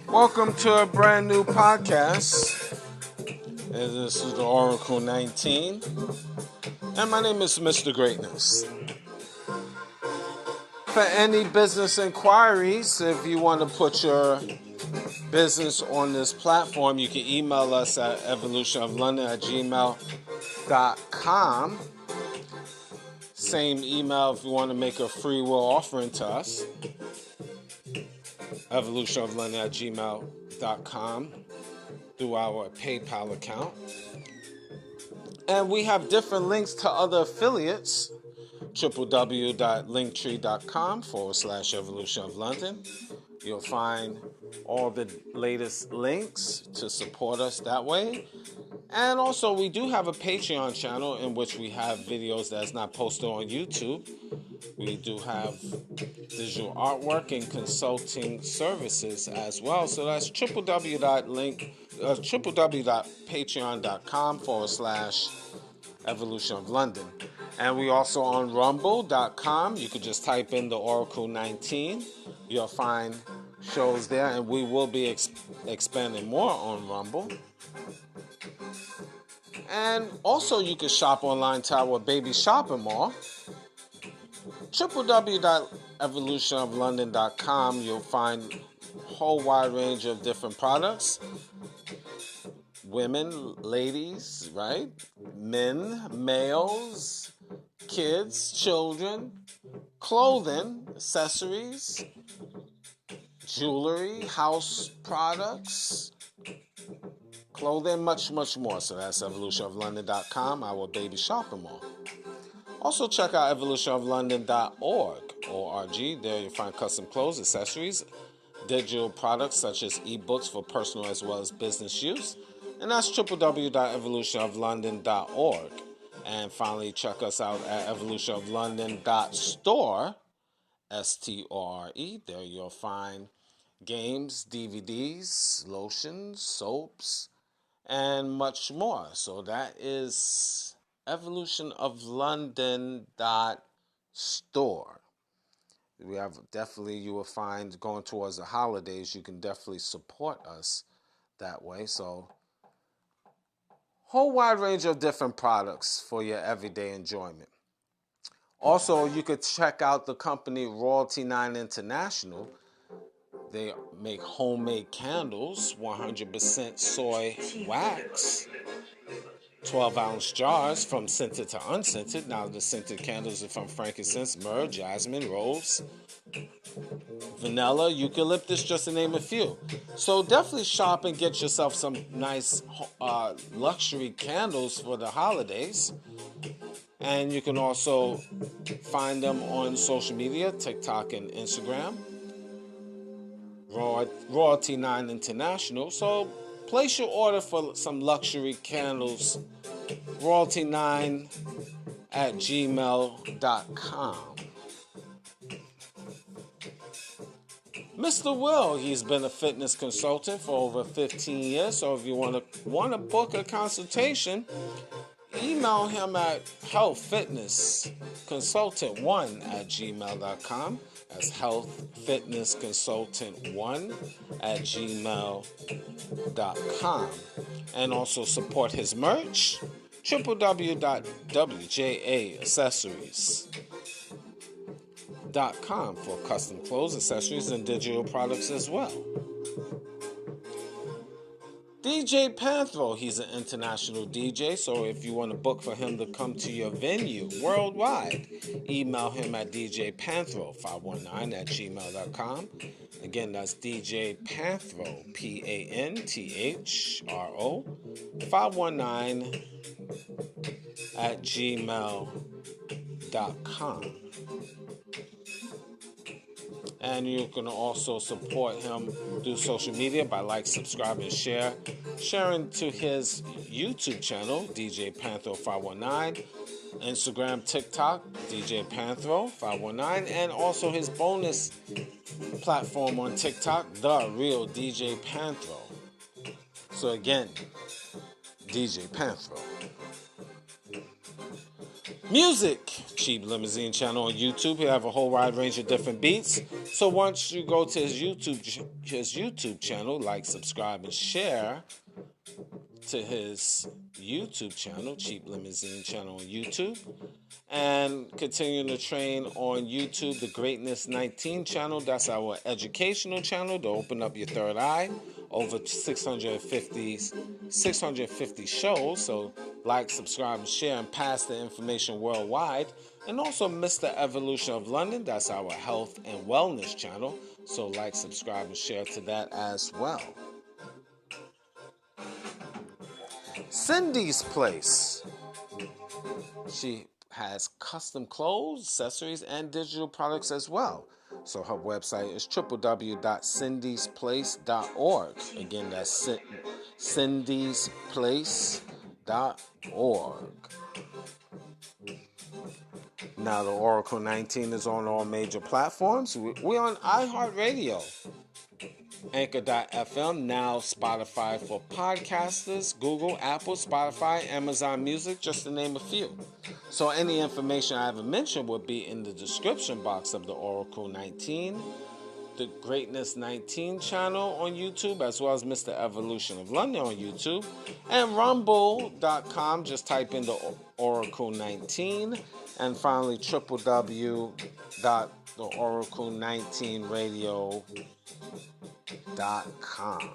Welcome to a brand new podcast. And this is the Oracle 19. And my name is Mr. Greatness. For any business inquiries, if you want to put your business on this platform, you can email us at evolutionoflondon@gmail.com. Same email if you want to make a free will offering to us. evolutionoflondon@gmail.com through our PayPal account. And we have different links to other affiliates. www.linktree.com/evolutionoflondon. You'll find all the latest links to support us that way. And also, we do have a Patreon channel in which we have videos that's not posted on YouTube. We do have digital artwork and consulting services as well. So that's www.patreon.com/evolutionoflondon. And we also on rumble.com. You could just type in the Oracle 19. You'll find shows there, and we will be expanding more on Rumble. And also you can shop online to our baby shopping mall. www.evolutionoflondon.com. You'll find a whole wide range of different products. Women, ladies, right? Men, males, kids, children, clothing, accessories, jewelry, house products, clothing, much, much more. So that's evolutionoflondon.com, our baby shopping mall. Also check out evolutionoflondon.org, O-R-G. There you'll find custom clothes, accessories, digital products such as ebooks for personal as well as business use. And that's www.evolutionoflondon.org. And finally, check us out at evolutionoflondon.store, S-T-O-R-E. There you'll find games, DVDs, lotions, soaps, and much more. So that is evolutionoflondon.store. We have definitely, you will find going towards the holidays, you can definitely support us that way. So whole wide range of different products for your everyday enjoyment. Also, you could check out the company Royalty 9 International. They make homemade candles, 100% soy wax, 12-ounce jars from scented to unscented. Now, the scented candles are from frankincense, myrrh, jasmine, rose, vanilla, eucalyptus, just to name a few. So definitely shop and get yourself some nice luxury candles for the holidays. And you can also find them on social media, TikTok and Instagram. Royalty 9 International. So place your order for some luxury candles. Royalty9@gmail.com. Mr. Will, he's been a fitness consultant for over 15 years. So if you want to book a consultation, email him at healthfitnessconsultant1@gmail.com. That's healthfitnessconsultant1@gmail.com. And also support his merch, www.wjaaccessories.com for custom clothes, accessories, and digital products as well. DJ Panthro, he's an international DJ, so if you want to book for him to come to your venue worldwide, email him at djpanthro519@gmail.com. Again, that's DJ Panthro, Panthro, 519@gmail.com. www.cheaplimousine.com. And you can also support him through social media by like, subscribe, and sharing to his YouTube channel, DJ Panthro 519, Instagram, TikTok, DJ Panthro 519, and also his bonus platform on TikTok, The Real DJ Panthro. So again, DJ Panthro. Music, Cheap Limousine channel on YouTube. He have a whole wide range of different beats. So once you go to his YouTube channel, like, subscribe, and share to his YouTube channel, Cheap Limousine channel on YouTube, and continuing to train on YouTube, the Greatness 19 channel. That's our educational channel to open up your third eye. Over 650 shows. So like, subscribe, and share, and pass the information worldwide. And also Mr. Evolution of London. That's our health and wellness channel. So like, subscribe, and share to that as well. Cindy's Place. She has custom clothes, accessories, and digital products as well. So her website is www.cindysplace.org. Again, that's cindysplace.org. Now the Oracle 19 is on all major platforms. We're on iHeartRadio, Anchor.fm, now Spotify for podcasters, Google, Apple, Spotify, Amazon Music, just to name a few. So any information I haven't mentioned would be in the description box of the Oracle 19, the Greatness 19 channel on YouTube, as well as Mr. Evolution of London on YouTube, and rumble.com. Just type in the Oracle 19, and finally www.theoracle19radio.com.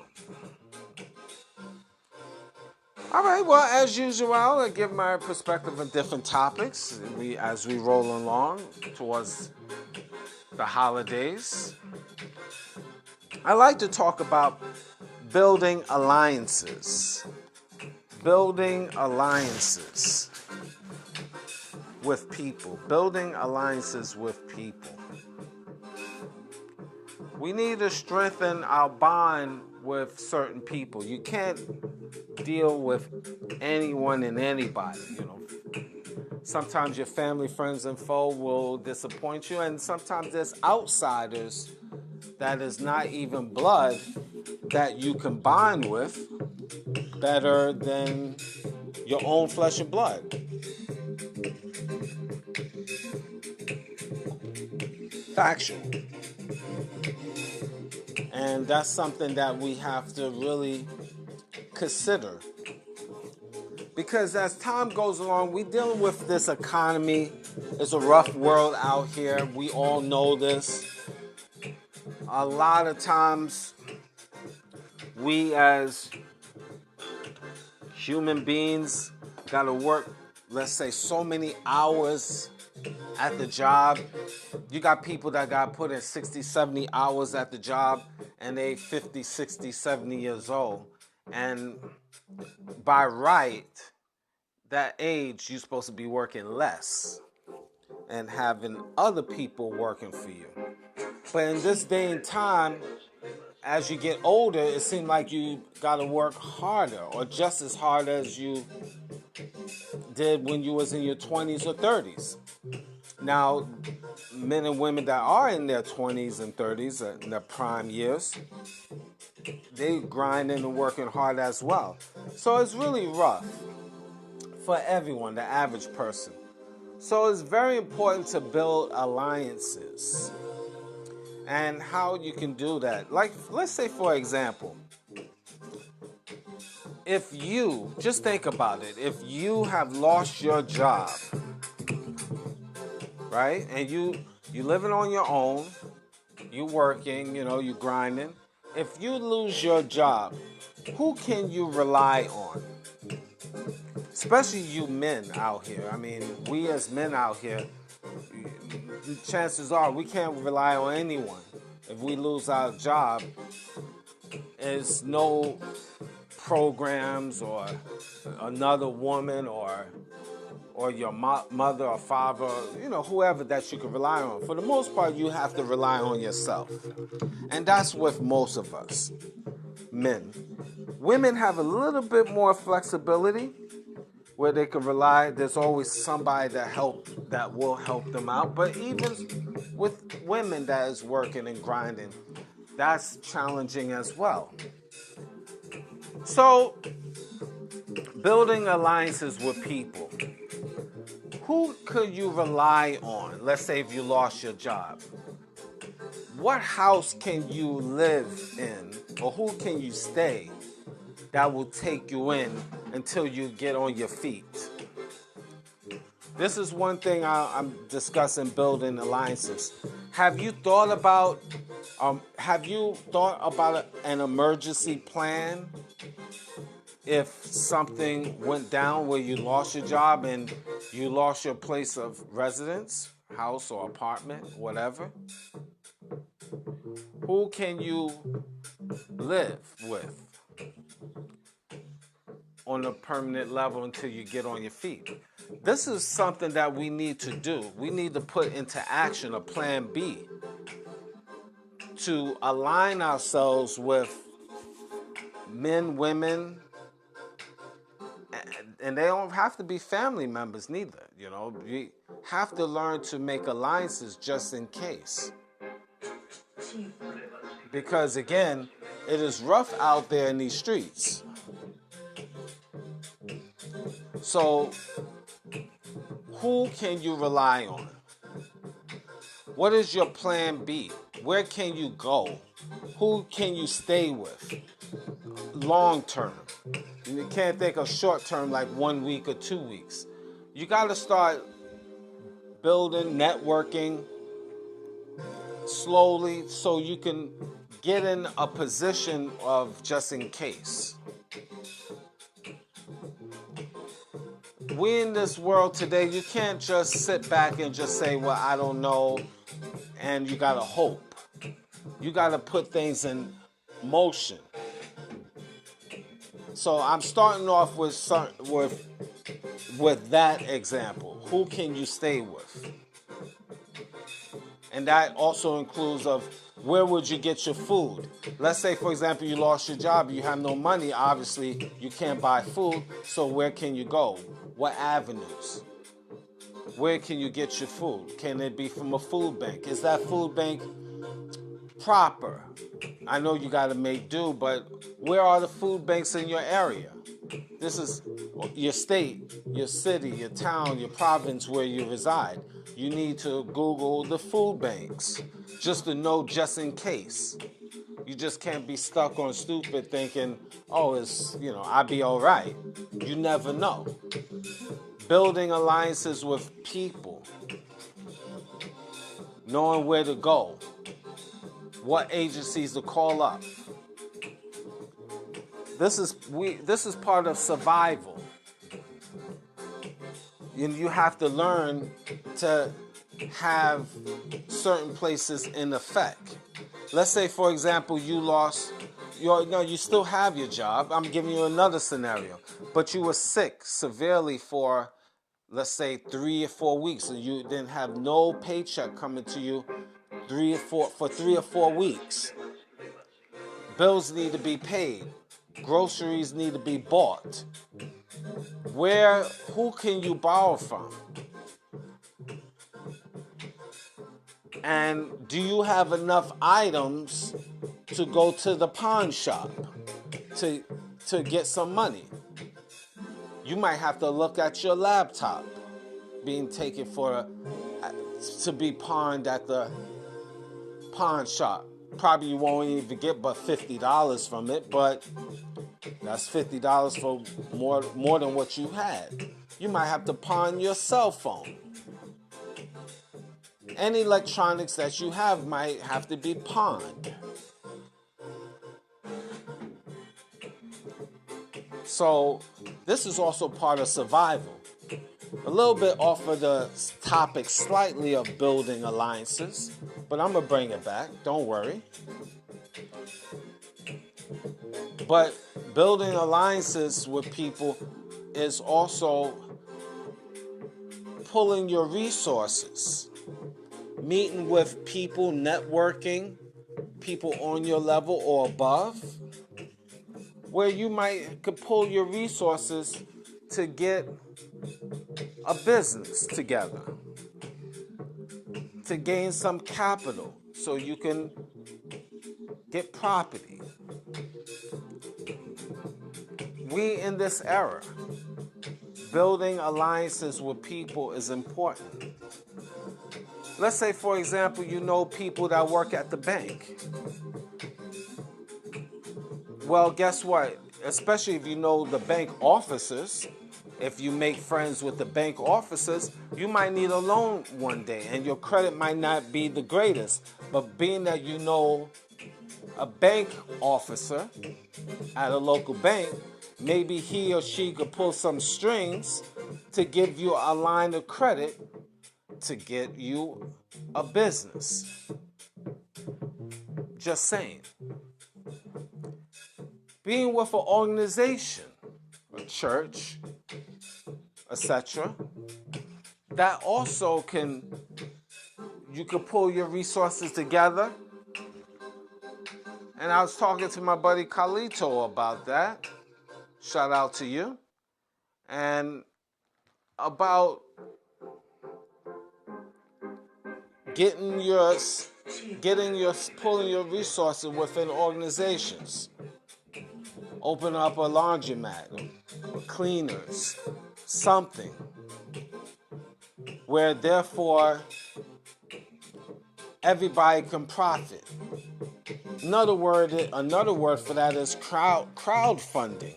All right, well, as usual, I give my perspective on different topics as we roll along towards the holidays. I like to talk about building alliances. Building alliances with people. Building alliances with people. We need to strengthen our bond with certain people. You can't deal with anyone and anybody, Sometimes your family, friends, and foe will disappoint you, and sometimes there's outsiders that is not even blood that you combine with better than your own flesh and blood. Factual. And that's something that we have to really consider. Because as time goes along, we're dealing with this economy. It's a rough world out here. We all know this. A lot of times, we as human beings got to work, let's say, so many hours at the job. You got people that got put in 60, 70 hours at the job, and they 50, 60, 70 years old. And by right, that age, you're supposed to be working less and having other people working for you. But in this day and time, as you get older, it seems like you got to work harder, or just as hard as you did when you was in your 20s or 30s. Now, men and women that are in their 20s and 30s, in their prime years, they grinding and working hard as well. So it's really rough for everyone, the average person. So it's very important to build alliances. And how you can do that. Like, let's say, for example, if you, just think about it, if you have lost your job, right, and you living on your own, you working, you grinding, if you lose your job, who can you rely on? Especially you men out here. I mean, we as men out here, chances are we can't rely on anyone. If we lose our job, there's no programs or another woman or or your mother or father, whoever that you can rely on. For the most part, you have to rely on yourself. And that's with most of us, men. Women have a little bit more flexibility where they can rely. There's always somebody that will help them out. But even with women that is working and grinding, that's challenging as well. So, building alliances with people. Who could you rely on? Let's say if you lost your job. What house can you live in, or who can you stay that will take you in until you get on your feet? This is one thing I'm discussing, building alliances. Have you thought about an emergency plan if something went down where you lost your job and you lost your place of residence, house or apartment, whatever? Who can you live with on a permanent level until you get on your feet? This is something that we need to do. We need to put into action a plan B to align ourselves with men, women, and they don't have to be family members neither. You have to learn to make alliances just in case. Because again, it is rough out there in these streets. So, who can you rely on? What is your plan B? Where can you go? Who can you stay with? Long term. You can't think of short term like 1 week or 2 weeks. You got to start building, networking slowly so you can get in a position of just in case. We in this world today, you can't just sit back and just say, well, I don't know, and you got to hope. You got to put things in motion. So I'm starting off with that example. Who can you stay with? And that also includes of where would you get your food? Let's say, for example, you lost your job, you have no money, obviously you can't buy food, so where can you go? What avenues? Where can you get your food? Can it be from a food bank? Is that food bank proper? I know you got to make do, but where are the food banks in your area? This is your state, your city, your town, your province where you reside. You need to Google the food banks just to know just in case. You just can't be stuck on stupid thinking, oh, I'll be all right. You never know. Building alliances with people. Knowing where to go. What agencies to call up. This is part of survival. You have to learn to have certain places in effect. Let's say, for example, you still have your job. I'm giving you another scenario. But you were sick severely for, let's say, 3 or 4 weeks, and you didn't have no paycheck coming to you for 3 or 4 weeks. Bills need to be paid. Groceries need to be bought. Who can you borrow from? And do you have enough items to go to the pawn shop to get some money? You might have to look at your laptop being taken to be pawned at the pawn shop. Probably you won't even get but $50 from it, but that's $50 for more than what you had. You might have to pawn your cell phone. Any electronics that you have might have to be pawned. So this is also part of survival. A little bit off of the topic slightly of building alliances, but I'm going to bring it back. Don't worry. But building alliances with people is also pulling your resources, meeting with people, networking, people on your level or above, where you could pull your resources to get a business together, to gain some capital so you can get property. We in this era, building alliances with people is important. Let's say, for example, you know people that work at the bank. Well, guess what? Especially if you know the bank officers, if you make friends with the bank officers, you might need a loan one day and your credit might not be the greatest. But being that you know a bank officer at a local bank, maybe he or she could pull some strings to give you a line of credit to get you a business. Just saying. Being with an organization, a church, etc., that also you could pull your resources together. And I was talking to my buddy Carlito about that. Shout out to you. And about pulling your resources within organizations. Open up a laundromat, cleaners, something where therefore everybody can profit. Another word for that is crowdfunding.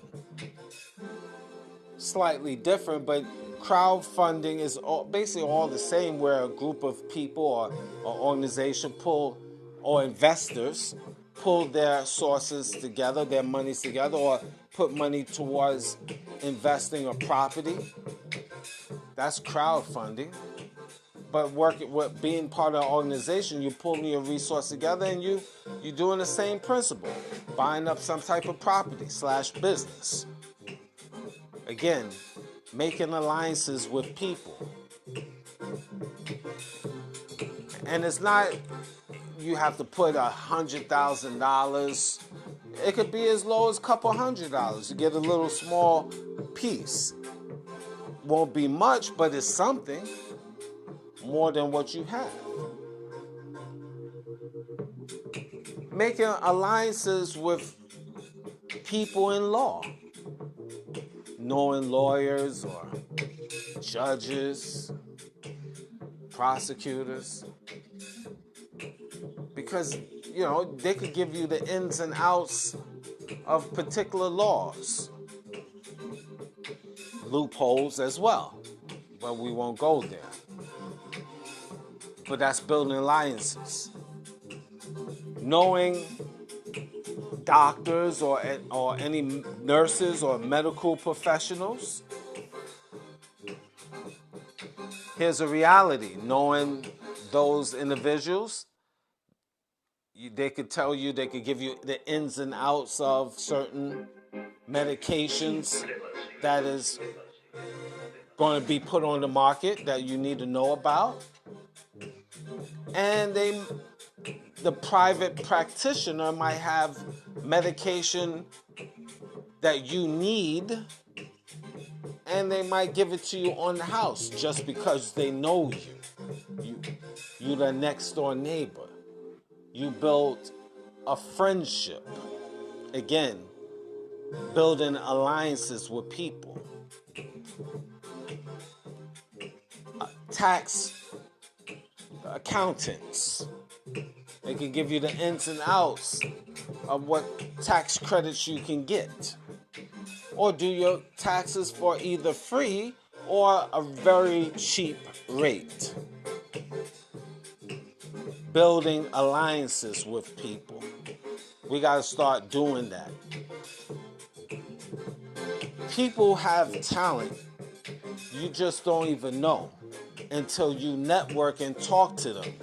Slightly different, but crowdfunding is basically all the same, where a group of people or organization or investors pull their sources together, their monies together, or put money towards investing a property. That's crowdfunding. But being part of an organization, you're pulling your resources together and you're doing the same principle, buying up some type of property / business. Again, making alliances with people. And it's not you have to put $100,000. It could be as low as a couple $100. You get a little small piece. Won't be much, but it's something more than what you have. Making alliances with people in law. Knowing lawyers or judges, prosecutors. Because, they could give you the ins and outs of particular laws. Loopholes as well. But we won't go there. But that's building alliances. Knowing doctors or any nurses or medical professionals. Here's a reality. Knowing those individuals, they could give you the ins and outs of certain medications that is going to be put on the market that you need to know about. And the private practitioner might have medication that you need, and they might give it to you on the house just because they know you. You're the next door neighbor. You built a friendship. Again, building alliances with people. Tax accountants. They can give you the ins and outs of what tax credits you can get. Or do your taxes for either free or a very cheap rate. Building alliances with people. We got to start doing that. People have talent. You just don't even know until you network and talk to them.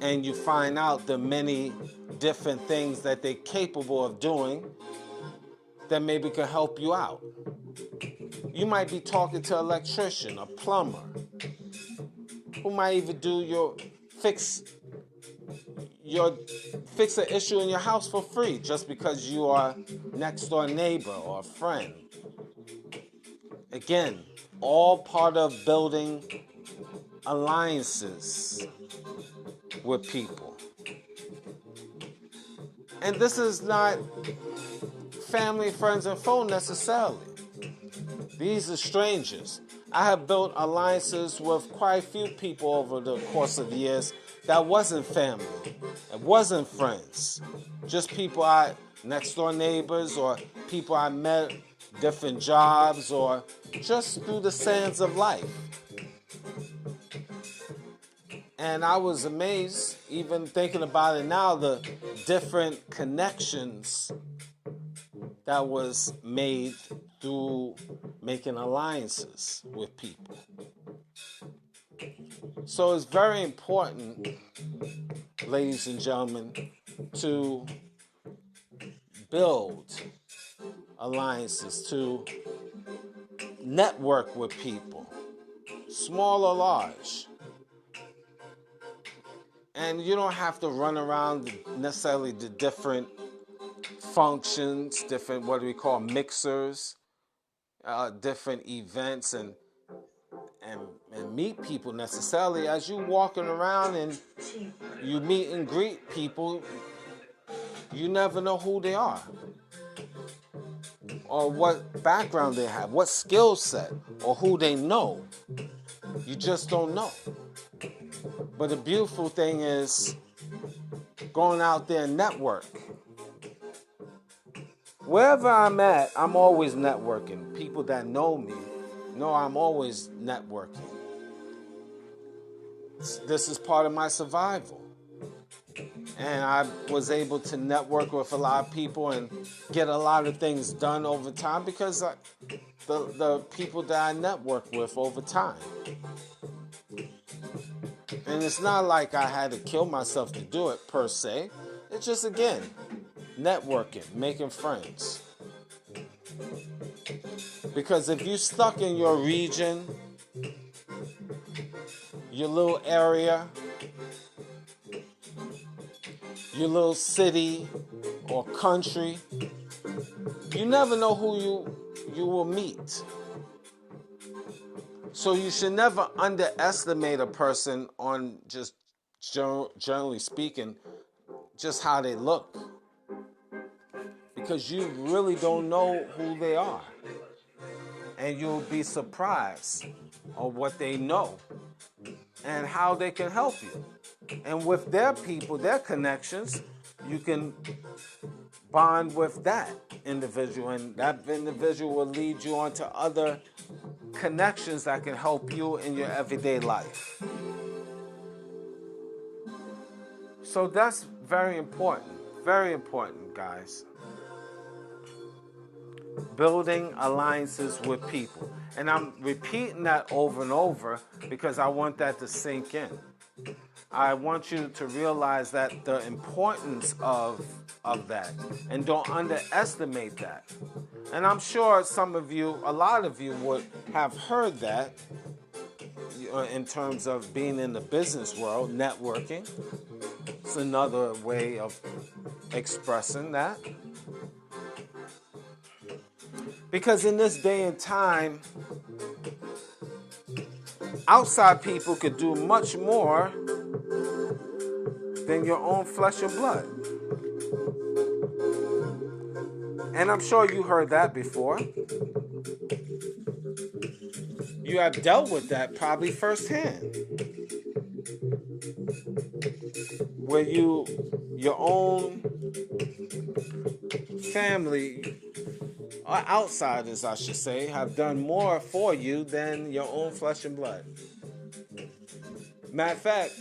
And you find out the many different things that they're capable of doing that maybe can help you out. You might be talking to an electrician, a plumber, who might even fix an issue in your house for free just because you are next door neighbor or a friend. Again, all part of building alliances with people. And this is not family, friends, and foe necessarily. These are strangers. I have built alliances with quite a few people over the course of years that wasn't family, it wasn't friends, just people next door neighbors, or people I met, different jobs, or just through the sands of life. And I was amazed, even thinking about it now, the different connections that was made through making alliances with people. So it's very important, ladies and gentlemen, to build alliances, to network with people, small or large. And you don't have to run around necessarily the different functions, different, what do we call, mixers, different events, and meet people necessarily. As you walking around and you meet and greet people, you never know who they are or what background they have, what skill set, or who they know. You just don't know. But the beautiful thing is going out there and network. Wherever I'm at, I'm always networking. People that know me know I'm always networking. This is part of my survival. And I was able to network with a lot of people and get a lot of things done over time because the people that I network with over time. And it's not like I had to kill myself to do it per se. It's just, again, networking, making friends. Because if you're stuck in your region, your little area, your little city or country, you never know who you will meet. So you should never underestimate a person on just generally speaking, just how they look. Because you really don't know who they are. And you'll be surprised on what they know and how they can help you. And with their people, their connections, you can bond with that individual, and that individual will lead you on to other connections that can help you in your everyday life. So that's very important, guys. Building alliances with people. And I'm repeating that over and over because I want that to sink in. I want you to realize that the importance of that, and don't underestimate that. And I'm sure a lot of you would have heard that in terms of being in the business world, networking. It's another way of expressing that. Because in this day and time, outside people could do much more than your own flesh and blood. And I'm sure you heard that before. You have dealt with that probably firsthand. Where your own family, or outsiders I should say, have done more for you than your own flesh and blood. Matter of fact,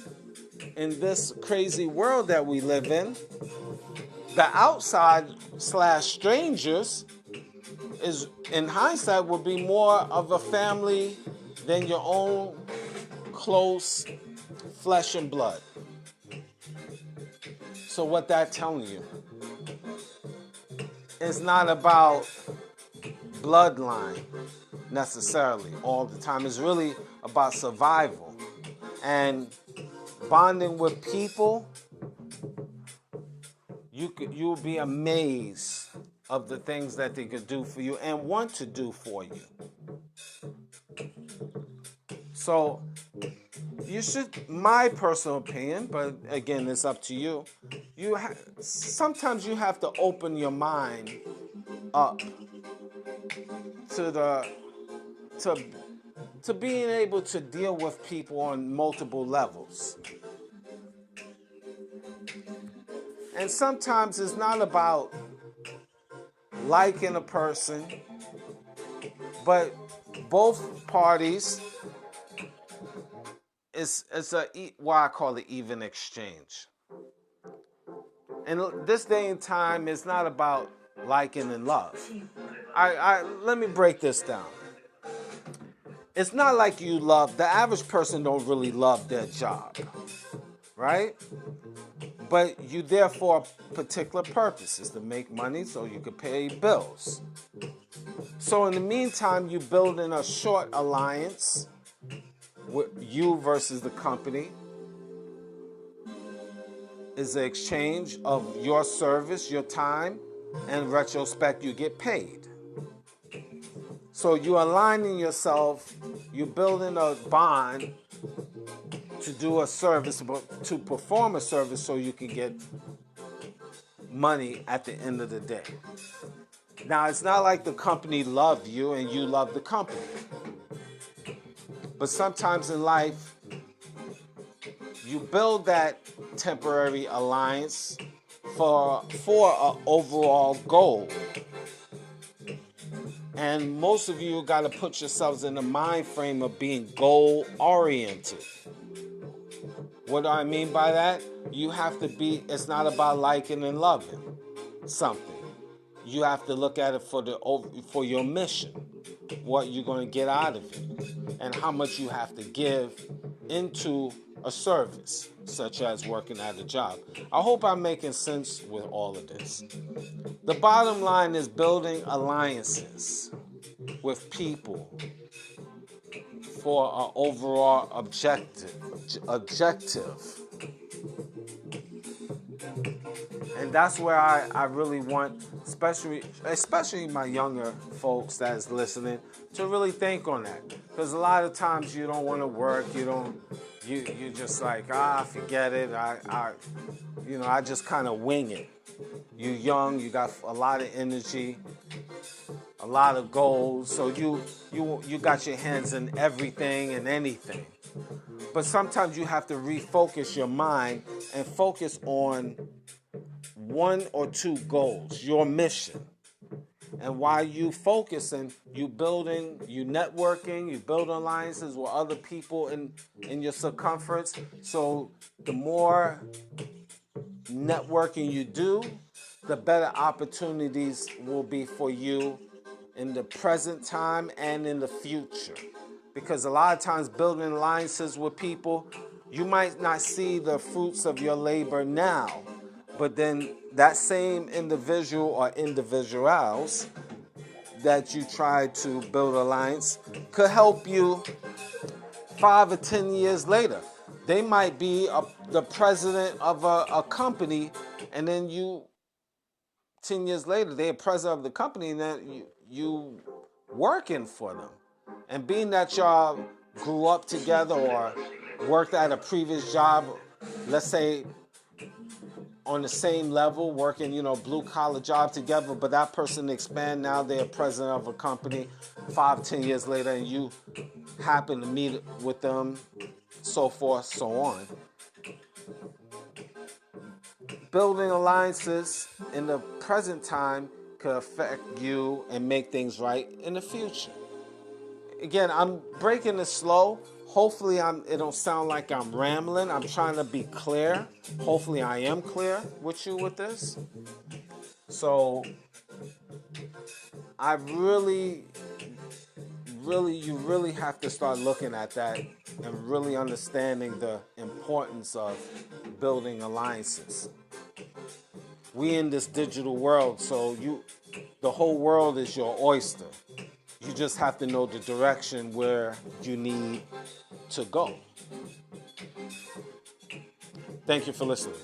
in this crazy world that we live in, the outside/strangers is, in hindsight, would be more of a family than your own close flesh and blood. So what that's telling you, it's not about bloodline. necessarily all the time. It's really about survival. And bonding with people, you'll be amazed of the things that they could do for you and want to do for you. So you should, my personal opinion, but again, it's up to you. Sometimes you have to open your mind up to the to being able to deal with people on multiple levels. And sometimes it's not about liking a person, but both parties, it's what I call the even exchange. And this day and time, it's not about liking and love. Let me break this down. It's not like you love, the average person don't really love their job, right? But you there for a particular purpose, is to make money so you can pay bills. So in the meantime, you build in a short alliance with you versus the company. Is the exchange of your service, your time, and in retrospect, you get paid. So you're aligning yourself, you're building a bond to do a service, to perform a service so you can get money at the end of the day. Now, it's not like the company loves you and you love the company. But sometimes in life, you build that temporary alliance for an overall goal. And most of you got to put yourselves in the mind frame of being goal-oriented. What do I mean by that? You have to be, it's not about liking and loving something. You have to look at it for your mission, what you're going to get out of it, and how much you have to give into a service, such as working at a job. I hope I'm making sense with all of this. The bottom line is building alliances with people for an overall objective. And that's where I really want, especially my younger folks that is listening, to really think on that. Because a lot of times you don't want to work, you just like, forget it. I just kind of wing it. You're young, you got a lot of energy, a lot of goals, so you got your hands in everything and anything. But sometimes you have to refocus your mind and focus on one or two goals, your mission. And while you focusing, you building, you networking, you build alliances with other people in your circumference. So the more networking you do, the better opportunities will be for you in the present time and in the future. Because a lot of times building alliances with people, you might not see the fruits of your labor now, but then that same individual or individuals that you try to build alliance could help you 5 or 10 years later. They might be the president of a company, and then 10 years later, they're president of the company, and then you working for them. And being that y'all grew up together or worked at a previous job, let's say on the same level, working, blue collar job together, but that person expand, now they're president of a company 5, 10 years later, and you happen to meet with them, so forth, so on. Building alliances in the present time could affect you and make things right in the future. Again, I'm breaking it slow. Hopefully it don't sound like I'm rambling. I'm trying to be clear. Hopefully I am clear with you with this. So you really have to start looking at that and really understanding the importance of building alliances. We in this digital world, so the whole world is your oyster. You just have to know the direction where you need to go. Thank you for listening.